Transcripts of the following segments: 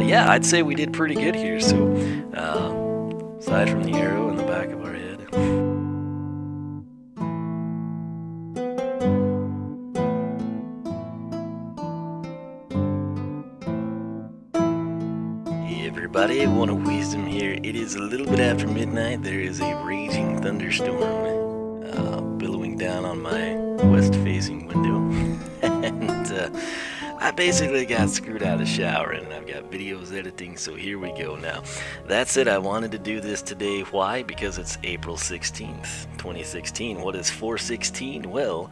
yeah, I'd say we did pretty good here. So, aside from the arrow in the back of our head. Hey everybody, One of Wisdom here. It is a little bit after midnight. There is a raging thunderstorm billowing down on my west-facing window. And I basically got screwed out of showering, and I've got videos editing, so here we go now. That said, I wanted to do this today. Why? Because it's April 16th, 2016. What is 416? Well,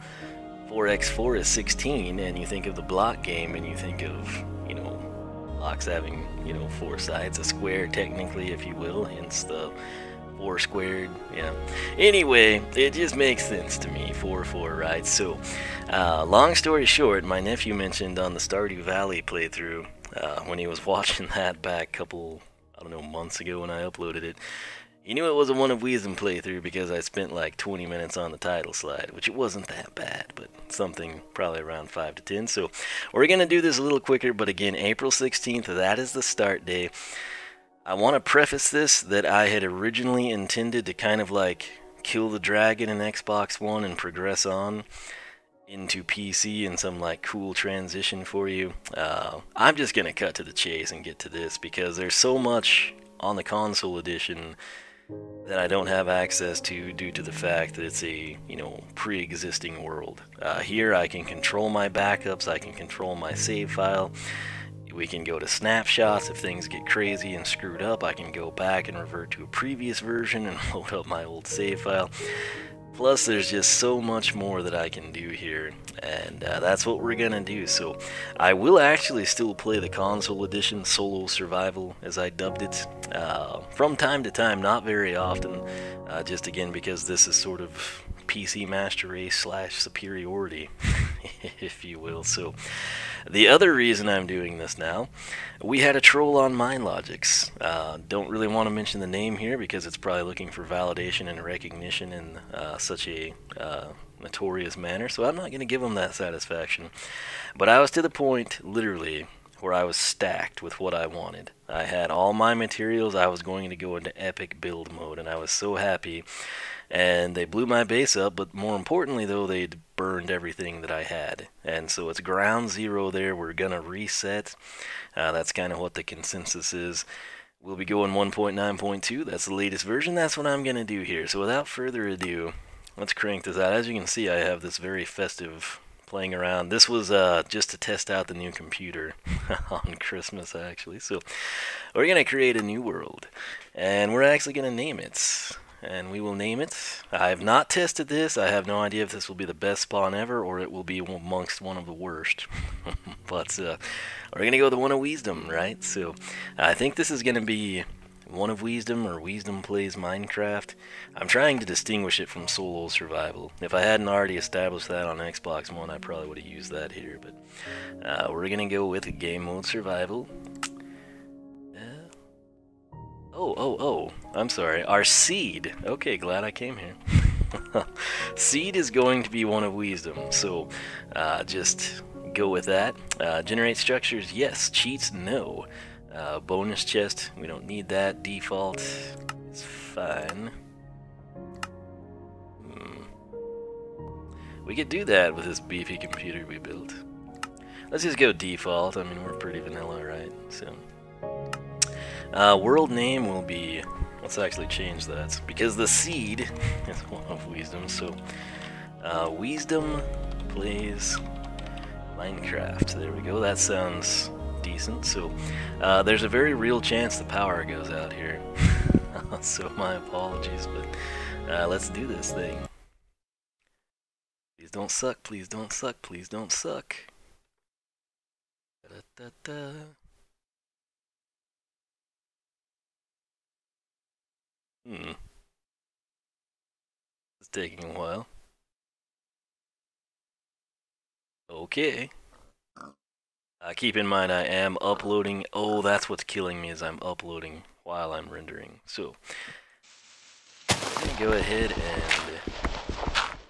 4x4 is 16, and you think of the block game, and you think of, you know, blocks having, you know, 4 sides, a square technically, if you will, hence the 4 squared, yeah. Anyway, it just makes sense to me, 4-4, right? So, long story short, my nephew mentioned on the Stardew Valley playthrough, when he was watching that back a couple, I don't know, months ago when I uploaded it, he knew it was a One of Wisdom playthrough because I spent like 20 minutes on the title slide, which it wasn't that bad, but something probably around 5 to 10. So, we're going to do this a little quicker, but again, April 16th, that is the start day. I want to preface this that I had originally intended to kind of like kill the dragon in Xbox One and progress on into PC in some like cool transition for you. I'm just going to cut to the chase and get to this because there's so much on the console edition that I don't have access to due to the fact that it's a, you know, pre-existing world. Here I can control my backups, I can control my save file. We can go to snapshots. If things get crazy and screwed up, I can go back and revert to a previous version and load up my old save file. Plus, there's just so much more that I can do here, and that's what we're gonna do. So, I will actually still play the console edition, Solo Survival, as I dubbed it, from time to time, not very often, just again because this is sort of PC Master Race / superiority, if you will. So, the other reason I'm doing this now, we had a troll on Minelogix. Don't really want to mention the name here because it's probably looking for validation and recognition in such a notorious manner, so I'm not going to give him that satisfaction. But I was to the point, literally, where I was stacked with what I wanted. I had all my materials, I was going to go into epic build mode, and I was so happy. And they blew my base up, but more importantly though, they'd burned everything that I had. And so it's ground zero there, we're gonna reset. That's kind of what the consensus is. We'll be going 1.9.2, that's the latest version, that's what I'm gonna do here. So without further ado, let's crank this out. As you can see, I have this very festive playing around. This was just to test out the new computer on Christmas actually. So we're gonna create a new world, and we're actually gonna name it. And we will name it. I have not tested this. I have no idea if this will be the best spawn ever or it will be amongst one of the worst. But we're going to go with the One of Wisdom, right? So I think this is going to be One of Wisdom or Wiisdom Plays Minecraft. I'm trying to distinguish it from Solo Survival. If I hadn't already established that on Xbox One, I probably would have used that here. But we're going to go with Game Mode Survival. Oh, I'm sorry. Our seed. Okay, glad I came here. Seed is going to be One of Wisdom, so just go with that. Generate structures, yes. Cheats, no. Bonus chest, we don't need that. Default is fine. We could do that with this beefy computer we built. Let's just go default. I mean, we're pretty vanilla, right? So. World name will be, let's actually change that, because the seed is One of Wisdom, so Wiisdom Plays Minecraft. There we go, that sounds decent. So there's a very real chance the power goes out here, so my apologies, but let's do this thing. Please don't suck, please don't suck, please don't suck. Da-da-da-da. It's taking a while. Okay. Keep in mind I am uploading. Oh, that's what's killing me is I'm uploading while I'm rendering. So, I'm gonna go ahead and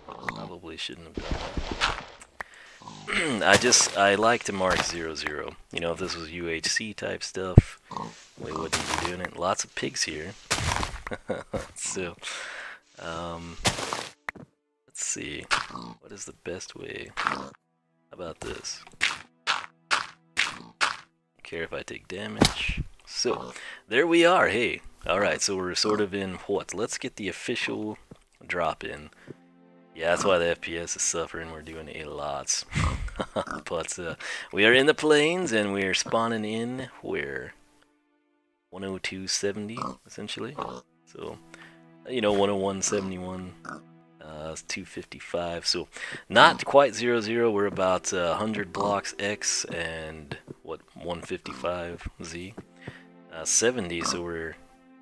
probably shouldn't have done that. I like to mark 00. You know, if this was UHC type stuff, we wouldn't be doing it. Lots of pigs here. So, let's see. What is the best way? How about this? Care if I take damage? So, there we are. Hey, alright, so we're sort of in what? Let's get the official drop in. Yeah, that's why the FPS is suffering. We're doing a lot. But we are in the plains and we're spawning in where? 102.70 essentially. So, you know, 101.71. 255. So, not quite 00. We're about 100 blocks X and what? 155 Z. 70. So we're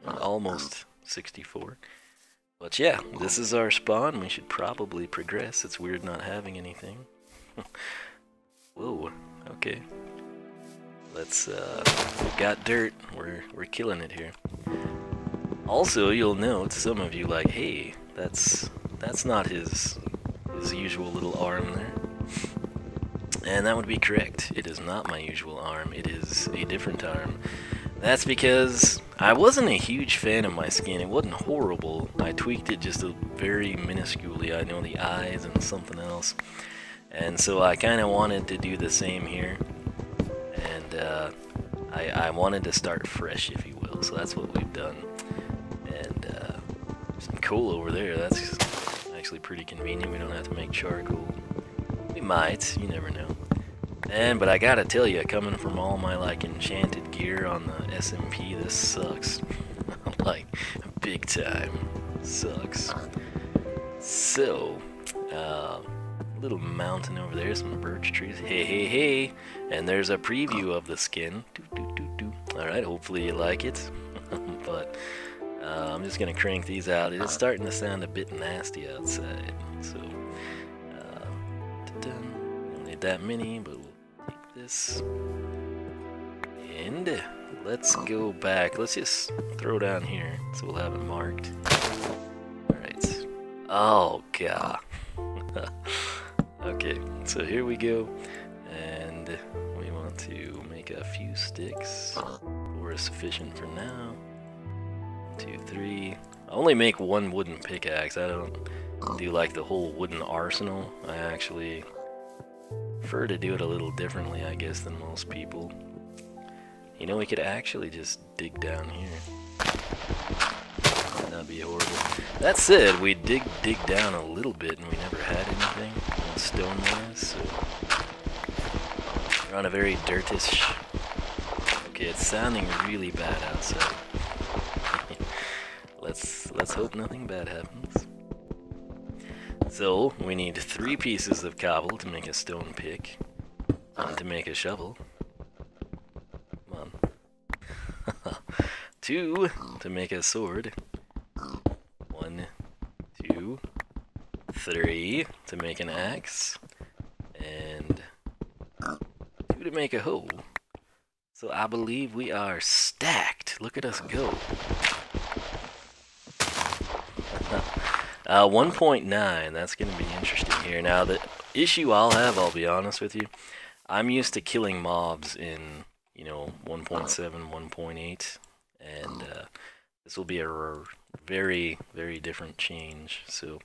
almost 64. But yeah, this is our spawn. We should probably progress. It's weird not having anything. Whoa, okay. Let's, we've got dirt. We're killing it here. Also, you'll note, some of you like, hey, that's not his usual little arm there. And that would be correct. It is not my usual arm. It is a different arm. That's because I wasn't a huge fan of my skin. It wasn't horrible. I tweaked it just very minusculely. I know the eyes and something else. And so I kind of wanted to do the same here. And I wanted to start fresh, if you will. So that's what we've done. And some coal over there. That's actually pretty convenient. We don't have to make charcoal. We might. You never know. But I gotta tell you, coming from all my like enchanted gear on the SMP, this sucks. Like, big time. Sucks. So, little mountain over there, some birch trees. Hey, hey, hey! And there's a preview of the skin. Alright, hopefully you like it. But, I'm just gonna crank these out. It is starting to sound a bit nasty outside. So, don't need that many, but this, and let's go back. Let's just throw down here so we'll have it marked. Alright. Oh god. Okay, so here we go, and we want to make a few sticks. 4 is sufficient for now. 2, 3. I only make one wooden pickaxe. I don't do like the whole wooden arsenal. I actually prefer to do it a little differently, I guess, than most people. You know, we could actually just dig down here. That'd be horrible. That said, we dig down a little bit and we never had anything stone-wise, so we're on a very dirtish. Okay, it's sounding really bad outside. Let's hope nothing bad happens. So, we need 3 pieces of cobble to make a stone pick, and to make a shovel. Come on. 2 to make a sword. 1, 2, 3 to make an axe, and 2 to make a hoe. So I believe we are stacked. Look at us go. 1.9, that's going to be interesting here. Now, the issue I'll have, I'll be honest with you, I'm used to killing mobs in, you know, 1.7, 1.8, and this will be a very, very different change. So,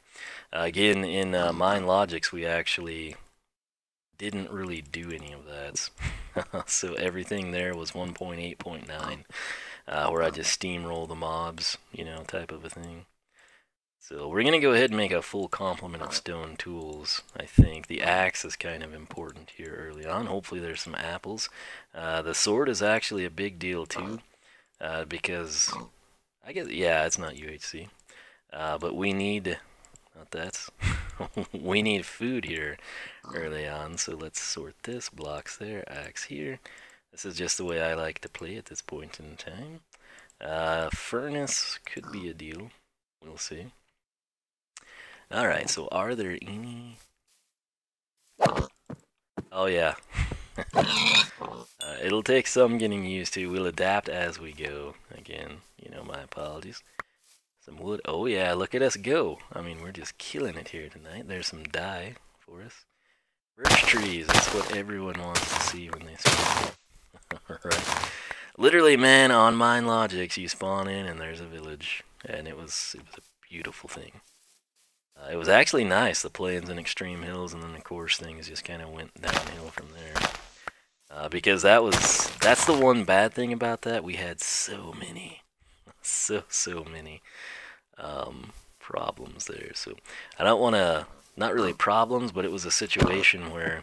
again, in Minelogix, we actually didn't really do any of that. So everything there was 1.8.9, where I just steamroll the mobs, you know, type of a thing. So we're going to go ahead and make a full complement of stone tools, I think. The axe is kind of important here early on. Hopefully there's some apples. The sword is actually a big deal too, because, I guess, yeah, it's not UHC. But we need, not that, we need food here early on. So let's sort this, blocks there, axe here. This is just the way I like to play at this point in time. Furnace could be a deal. We'll see. Alright, so are there any... Oh yeah. It'll take some getting used to. We'll adapt as we go. Again, you know, my apologies. Some wood. Oh yeah, look at us go. I mean, we're just killing it here tonight. There's some dye for us. Birch trees, that's what everyone wants to see when they spawn. Right. Literally, man, on Minelogix, you spawn in and there's a village. And it was a beautiful thing. It was actually nice, the plains and extreme hills, and then of course things just kind of went downhill from there. Because that's the one bad thing about that. We had so many, so many problems there. So I don't want to, not really problems, but it was a situation where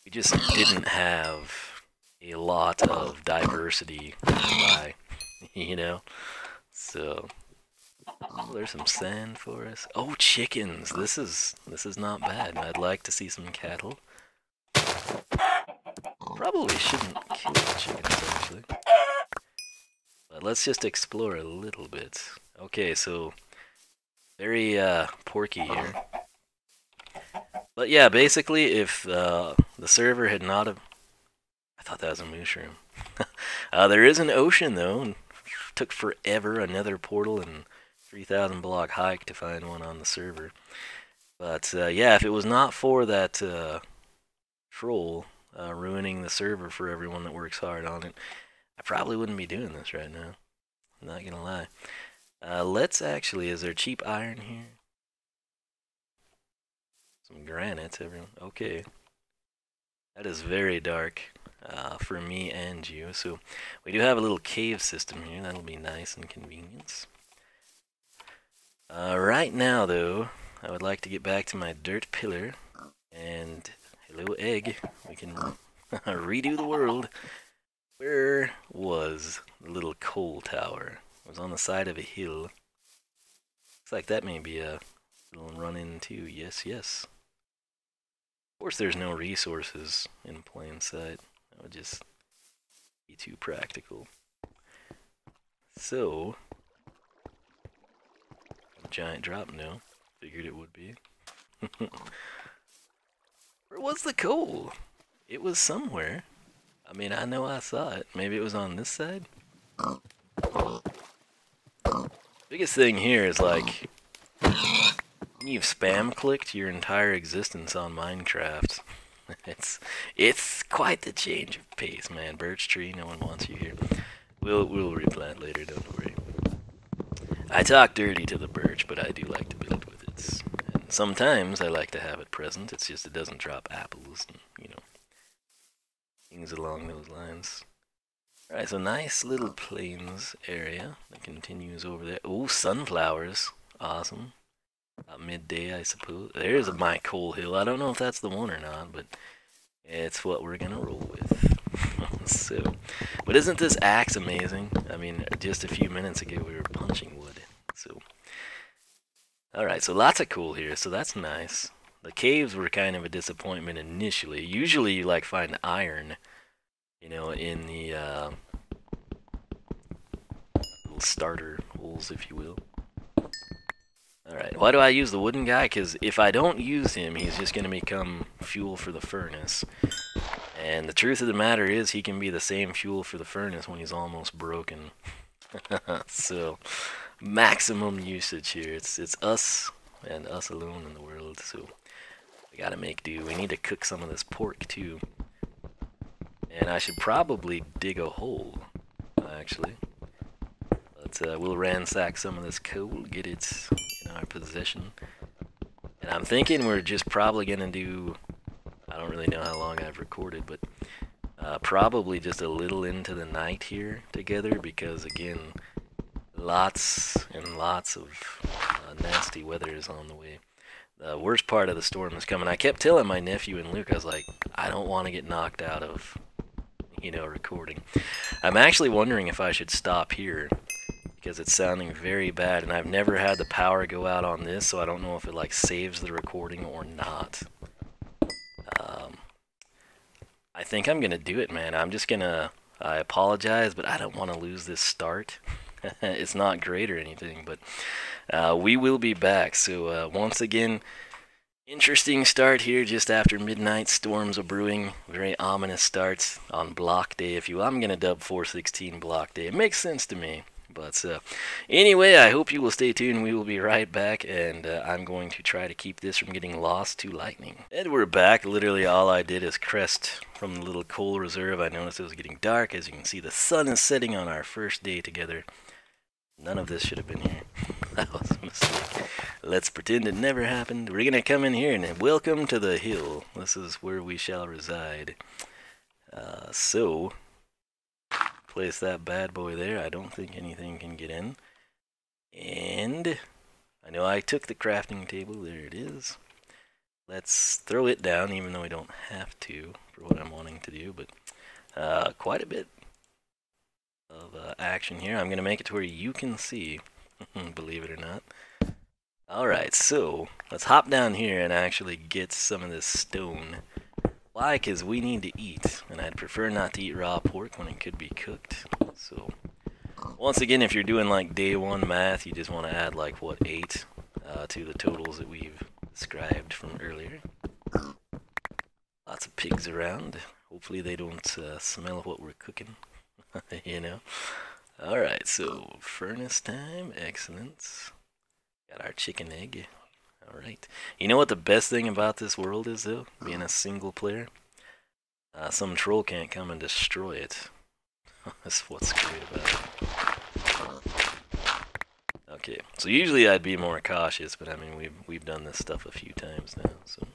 we just didn't have a lot of diversity, you know. So oh, there's some sand for us. Oh, chickens! This is not bad. I'd like to see some cattle. Probably shouldn't kill the chickens actually, but let's just explore a little bit. Okay, so very porky here. But yeah, basically, if the server had not have, I thought that was a mushroom. There is an ocean though, and took forever. Another portal and 3,000 block hike to find one on the server. But yeah, if it was not for that troll ruining the server for everyone that works hard on it, I probably wouldn't be doing this right now. I'm not gonna lie. Let's actually, is there cheap iron here? Some granite, everyone. Okay. That is very dark for me and you. So we do have a little cave system here. That'll be nice and convenient. Right now, though, I would like to get back to my dirt pillar. And hello, egg. We can redo the world. Where was the little coal tower? It was on the side of a hill. Looks like that may be a little run-in too. Yes, yes. Of course, there's no resources in plain sight. That would just be too practical. So, a giant drop, no. Figured it would be. Where was the coal? It was somewhere. I mean, I know I saw it. Maybe it was on this side? Biggest thing here is like, you've spam clicked your entire existence on Minecraft. It's quite the change of pace, man. Birch tree, no one wants you here. We'll replant later, don't worry. I talk dirty to the birch, but I do like to build with it. And sometimes I like to have it present. It's just it doesn't drop apples, and, you know, things along those lines. Alright, so nice little plains area that continues over there. Oh, sunflowers. Awesome. About midday, I suppose. There's my coal hill. I don't know if that's the one or not, but it's what we're gonna roll with. So, but isn't this axe amazing? I mean, just a few minutes ago we were punching wood. So, alright, so lots of coal here, so that's nice. The caves were kind of a disappointment initially. Usually you like find iron, you know, in the little starter holes, if you will. Alright, why do I use the wooden guy? Because if I don't use him, he's just going to become fuel for the furnace. And the truth of the matter is, he can be the same fuel for the furnace when he's almost broken. So, maximum usage here. It's us, and us alone in the world. So, we gotta make do. We need to cook some of this pork, too. And I should probably dig a hole, actually. But we'll ransack some of this coal, get it in our possession. And I'm thinking we're just probably going to do, I don't really know how long I've recorded, but probably just a little into the night here together, because again, lots and lots of nasty weather is on the way. The worst part of the storm is coming. I kept telling my nephew and Luke, I was like, I don't want to get knocked out of, you know, recording. I'm actually wondering if I should stop here, because it's sounding very bad, and I've never had the power go out on this, so I don't know if it like saves the recording or not. I think I'm gonna do it, man. I'm just gonna, I apologize, but I don't want to lose this start. It's not great or anything, but we will be back. So once again, interesting start here just after midnight. Storms are brewing. Very ominous starts on block day, if you will. I'm gonna dub 416 block day. It makes sense to me. But anyway, I hope you will stay tuned. We will be right back, and I'm going to try to keep this from getting lost to lightning. And we're back. Literally all I did is crest from the little coal reserve. I noticed it was getting dark. As you can see, the sun is setting on our first day together. None of this should have been here. That was a mistake. Let's pretend it never happened. We're gonna come in here and welcome to the hill. This is where we shall reside. So place that bad boy there. I don't think anything can get in. And I know I took the crafting table. There it is. Let's throw it down, even though we don't have to for what I'm wanting to do. But quite a bit of action here. I'm going to make it to where you can see, believe it or not. Alright, so let's hop down here and actually get some of this stone. Why? Because we need to eat, and I'd prefer not to eat raw pork when it could be cooked. So, once again, if you're doing like day one math, you just want to add like, what, 8 to the totals that we've described from earlier. Lots of pigs around. Hopefully they don't smell what we're cooking, you know. Alright, so furnace time, excellent. Got our chicken egg. Alright. You know what the best thing about this world is, though? Being a single player? Some troll can't come and destroy it. That's what's great about it. Okay, so usually I'd be more cautious, but I mean, we've done this stuff a few times now, so...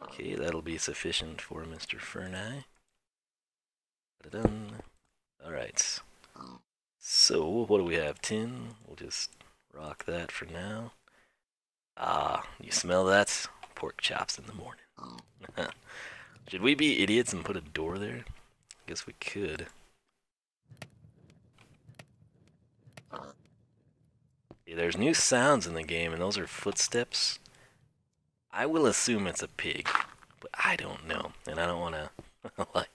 Okay, that'll be sufficient for Mr. Ferneye. Done. Alright. So, what do we have? 10? We'll just rock that for now. Ah, you smell that? Pork chops in the morning. Should we be idiots and put a door there? I guess we could. Yeah, there's new sounds in the game, and those are footsteps. I will assume it's a pig, but I don't know, and I don't want to like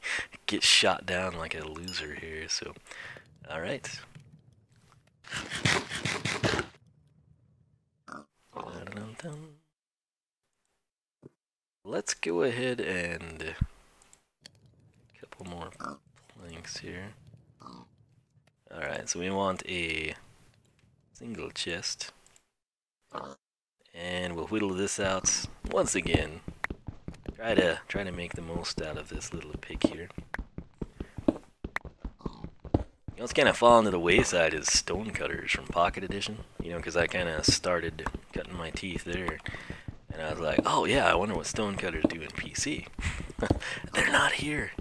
get shot down like a loser here. So, all right. Let's go ahead and a couple more planks here. Alright, so we want a single chest. And we'll whittle this out once again. Try to make the most out of this little pig here. You know what's kind of fallen to the wayside is stone cutters from Pocket Edition. You know, because I kind of started cutting my teeth there. And I was like, oh yeah, I wonder what stone cutters do in PC. They're not here.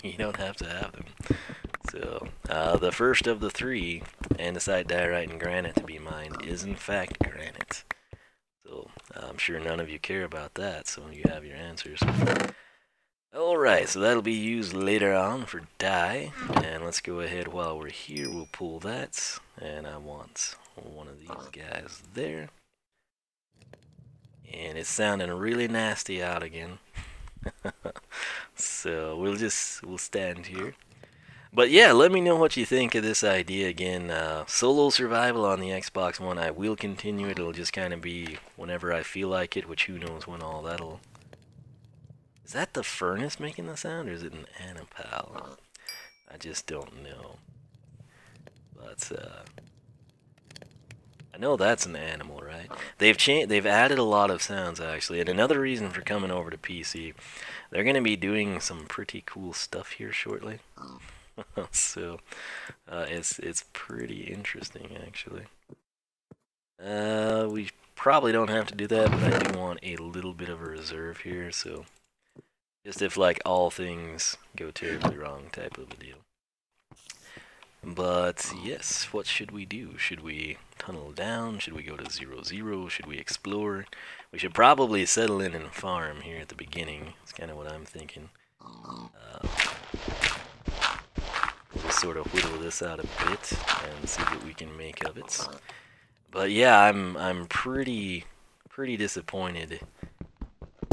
You don't have to have them. So, the first of the 3, andesite, diorite, and granite to be mined, is in fact granite. So, I'm sure none of you care about that, so you have your answers. Alright, so that'll be used later on for dye. And let's go ahead while we're here, we'll pull that. And I want one of these guys there. And it's sounding really nasty out again. So we'll stand here. But yeah, let me know what you think of this idea again. Solo Survival on the Xbox One, I will continue it. It'll just kind of be whenever I feel like it, which who knows when all that'll... Is that the furnace making the sound, or is it an anapal? I just don't know. But, I know that's an animal, right? They've added a lot of sounds, actually, and another reason for coming over to PC, they're going to be doing some pretty cool stuff here shortly. So, it's pretty interesting, actually. We probably don't have to do that, but I do want a little bit of a reserve here, so just if, like, all things go terribly wrong type of a deal. But, yes, what should we do? Should we tunnel down? Should we go to 0-0? Should we explore? We should probably settle in and farm here at the beginning. That's kind of what I'm thinking. We'll just sort of whittle this out a bit and see what we can make of it. But yeah, I'm pretty disappointed,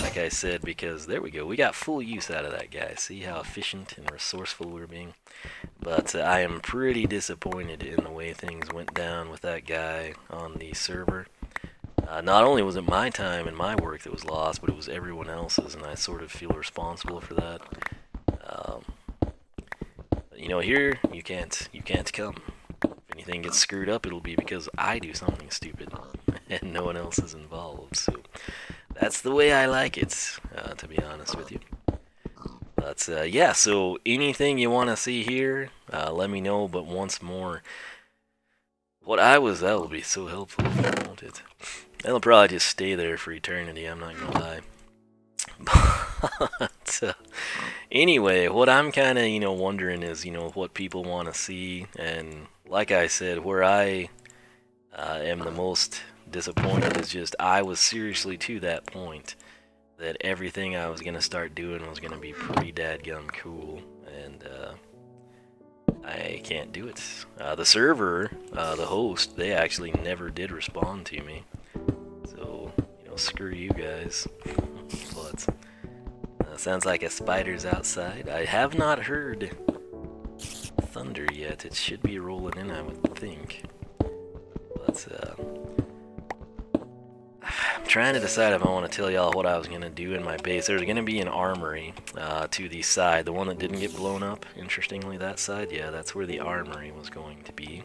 like I said, because there we go. We got full use out of that guy. See how efficient and resourceful we're being? But I am pretty disappointed in the way things went down with that guy on the server. Not only was it my time and my work that was lost, but it was everyone else's, and I sort of feel responsible for that. You know, here you can't come. anything gets screwed up, it'll be because I do something stupid and no one else is involved. So that's the way I like it, to be honest with you. But yeah, so anything you want to see here, let me know. But once more, that will be so helpful if you want it. That'll probably just stay there for eternity, I'm not gonna lie. But anyway, what I'm kind of, wondering is, what people want to see. And like I said, where I am the most disappointed is just I was seriously to that point that everything I was going to start doing was going to be pretty dadgum cool. And I can't do it. The server, the host, they actually never did respond to me. So, screw you guys. But sounds like a spider's outside. I have not heard thunder yet. It should be rolling in, I would think. But I'm trying to decide if I want to tell y'all what I was going to do in my base. There's going to be an armory to the side. The one that didn't get blown up, interestingly, that side. Yeah, that's where the armory was going to be.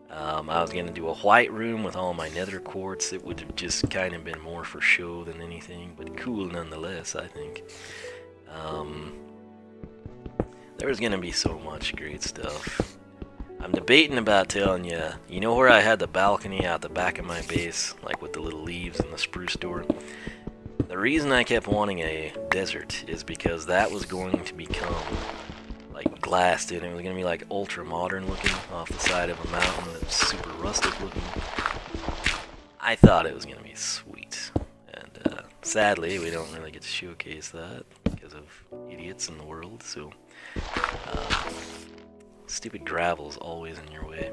I was going to do a white room with all my nether quartz. It would have just kind of been more for show than anything, but cool nonetheless, I think. There was going to be so much great stuff. I'm debating about telling you, where I had the balcony out the back of my base, like with the little leaves and the spruce door? The reason I kept wanting a desert is because that was going to become like glassed in. It was going to be like ultra modern looking off the side of a mountain that's super rustic looking. I thought it was going to be sweet. And sadly, we don't really get to showcase that because of idiots in the world. So, stupid gravel's always in your way.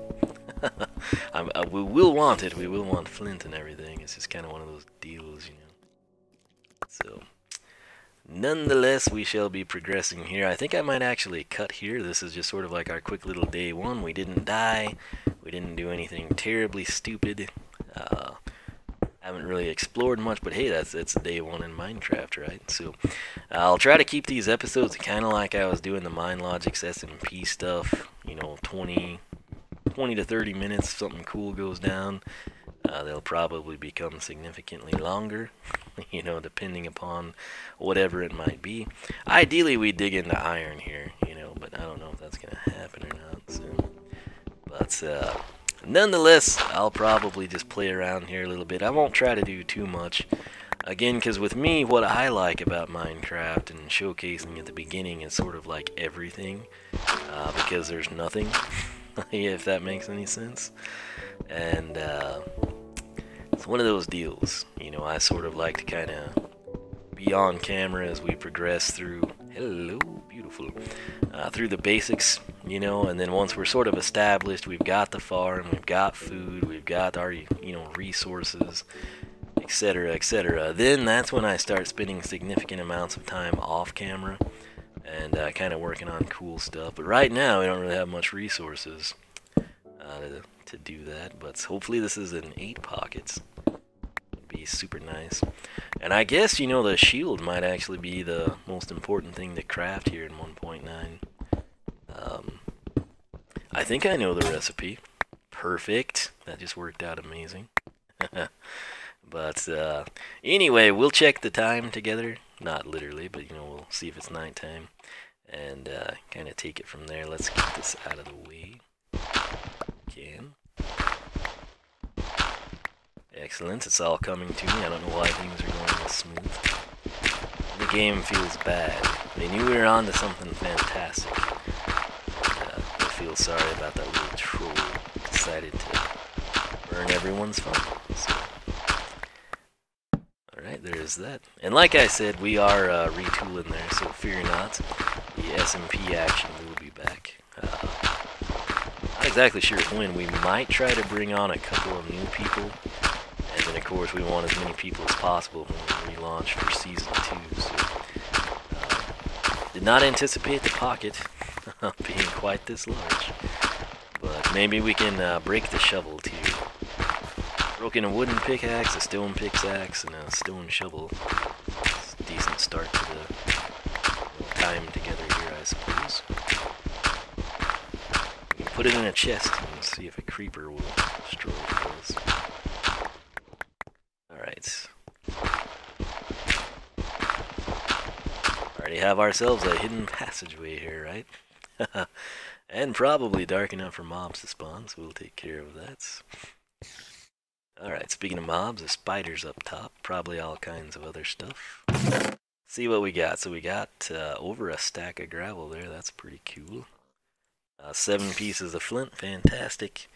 We will want it. We will want flint and everything. It's just kind of one of those deals, So, nonetheless, we shall be progressing here. I think I might actually cut here. This is just sort of like our quick little day one. We didn't die. We didn't do anything terribly stupid. Haven't really explored much, but hey, it's day one in Minecraft, right? So I'll try to keep these episodes kind of like I was doing the Minelogix SMP stuff. 20 to 30 minutes. If something cool goes down, they'll probably become significantly longer. Depending upon whatever it might be. Ideally, we dig into iron here, but I don't know if that's gonna happen or not soon. But nonetheless, I'll probably just play around here a little bit. I won't try to do too much. Again, because with me, what I like about Minecraft and showcasing at the beginning is sort of like everything, because there's nothing, if that makes any sense. And it's one of those deals, I sort of like to kind of be on camera as we progress through, hello, beautiful, through the basics, and then once we're sort of established, we've got the farm, we've got food, we've got our, resources, etc., etc. Then that's when I start spending significant amounts of time off camera and kind of working on cool stuff. But right now, we don't really have much resources to do that, but hopefully this is in 8 pockets. Would be super nice. And I guess, the shield might actually be the most important thing to craft here in 1.9. I think I know the recipe. Perfect. That just worked out amazing. But anyway, we'll check the time together. Not literally, but we'll see if it's nighttime. And kind of take it from there. Let's get this out of the way. Can. Excellent, it's all coming to me. I don't know why things are going this smooth. The game feels bad. They knew we were on to something fantastic. I feel sorry about that little troll. Decided to burn everyone's fun. So. Alright, there's that. And like I said, we are retooling there, so fear not. The SMP action will be back. Not exactly sure when. We might try to bring on a couple of new people. And then, of course, we want as many people as possible when we relaunch for Season 2. So, did not anticipate the pocket being quite this large. But maybe we can break the shovel, too. Broken a wooden pickaxe, a stone pickaxe, and a stone shovel. It's a decent start to the time together here, I suppose. We can put it in a chest and see if a creeper will destroy those. Alright. Already have ourselves a hidden passageway here, right? And probably dark enough for mobs to spawn, so we'll take care of that. Alright, speaking of mobs, a spider's up top. Probably all kinds of other stuff. See what we got. So we got over a stack of gravel there. That's pretty cool. 7 pieces of flint. Fantastic.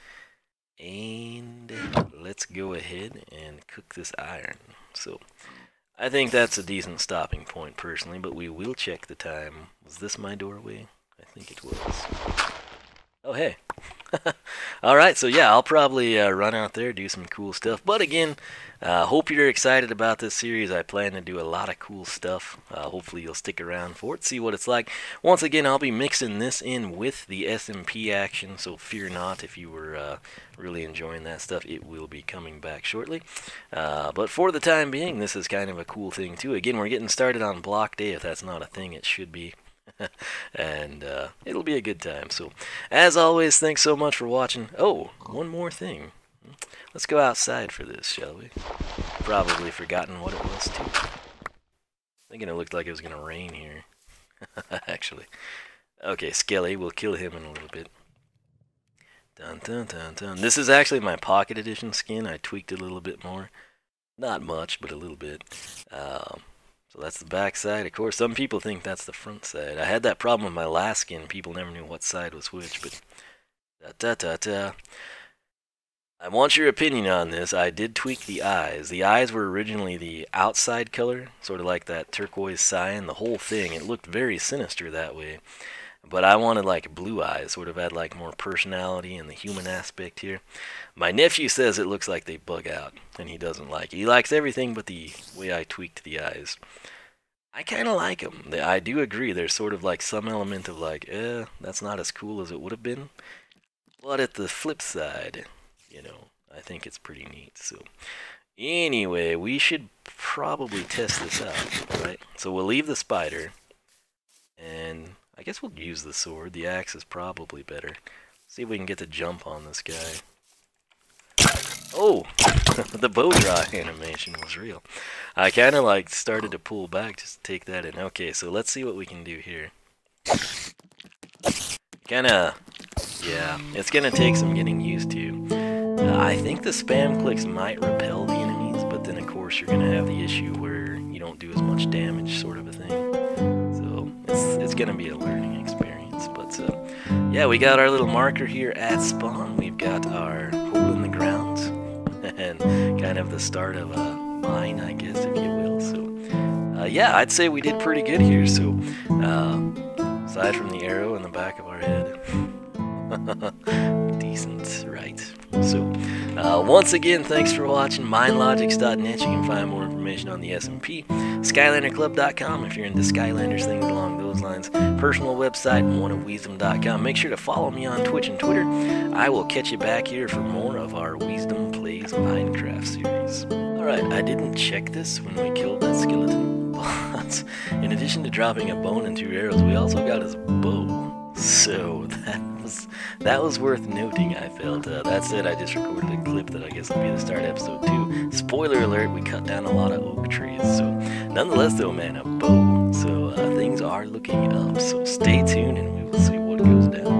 And let's go ahead and cook this iron. So I think that's a decent stopping point personally, but we will check the time. Was this my doorway? I think it was. Oh, hey. Alright, so yeah, I'll probably run out there, do some cool stuff. But again, hope you're excited about this series. I plan to do a lot of cool stuff. Hopefully you'll stick around for it, see what it's like. Once again, I'll be mixing this in with the SMP action, so fear not if you were really enjoying that stuff. It will be coming back shortly. But for the time being, this is kind of a cool thing too. Again, we're getting started on block day. If that's not a thing, it should be. And it'll be a good time. So, as always, thanks so much for watching. Oh, one more thing. Let's go outside for this, shall we? Probably forgotten what it was, too. Thinking it looked like it was going to rain here. Actually. Okay, Skelly. We'll kill him in a little bit. Dun, dun, dun, dun. This is actually my Pocket Edition skin. I tweaked it a little bit more. Not much, but a little bit. So that's the back side. Of course, some people think that's the front side. I had that problem with my last skin. People never knew what side was which, but I want your opinion on this. I did tweak the eyes. The eyes were originally the outside color, sort of like that turquoise cyan. The whole thing, it looked very sinister that way. But I wanted like blue eyes, sort of had like more personality and the human aspect here. My nephew says it looks like they bug out, and he doesn't like it. He likes everything but the way I tweaked the eyes. I kind of like them. I do agree, there's sort of like some element of like, that's not as cool as it would have been. But at the flip side, you know, I think it's pretty neat. So anyway, we should probably test this out, right? So we'll leave the spider, and I guess we'll use the sword. The axe is probably better. See if we can get the jump on this guy. Oh! The bow draw animation was real. I kind of like started to pull back just to take that in. Okay, so let's see what we can do here. Kinda, yeah, it's gonna take some getting used to. I think the spam clicks might repel the enemies, but then of course you're gonna have the issue where you don't do as much damage, sort of a thing. It's gonna be a learning experience, but yeah, we got our little marker here at spawn. We've got our hole in the ground, and kind of the start of a mine, I guess, if you will. So yeah, I'd say we did pretty good here. So aside from the arrow in the back of our head, decent, right? So once again, thanks for watching. Minelogix.net. You can find more information on the SMP. SkylanderClub.com if you're into Skylanders, things along those lines. Personal website, oneofwiisdom.com. Make sure to follow me on Twitch and Twitter. I will catch you back here for more of our Wiisdom Plays Minecraft series. Alright, I didn't check this when we killed that skeleton, but in addition to dropping a bone and 2 arrows, we also got his bow. So that was worth noting, I felt. That said, I just recorded a clip that I guess will be the start of episode 2. Spoiler alert, we cut down a lot of oak trees. So nonetheless though, man, a bow. So things are looking up. So stay tuned and we will see what goes down.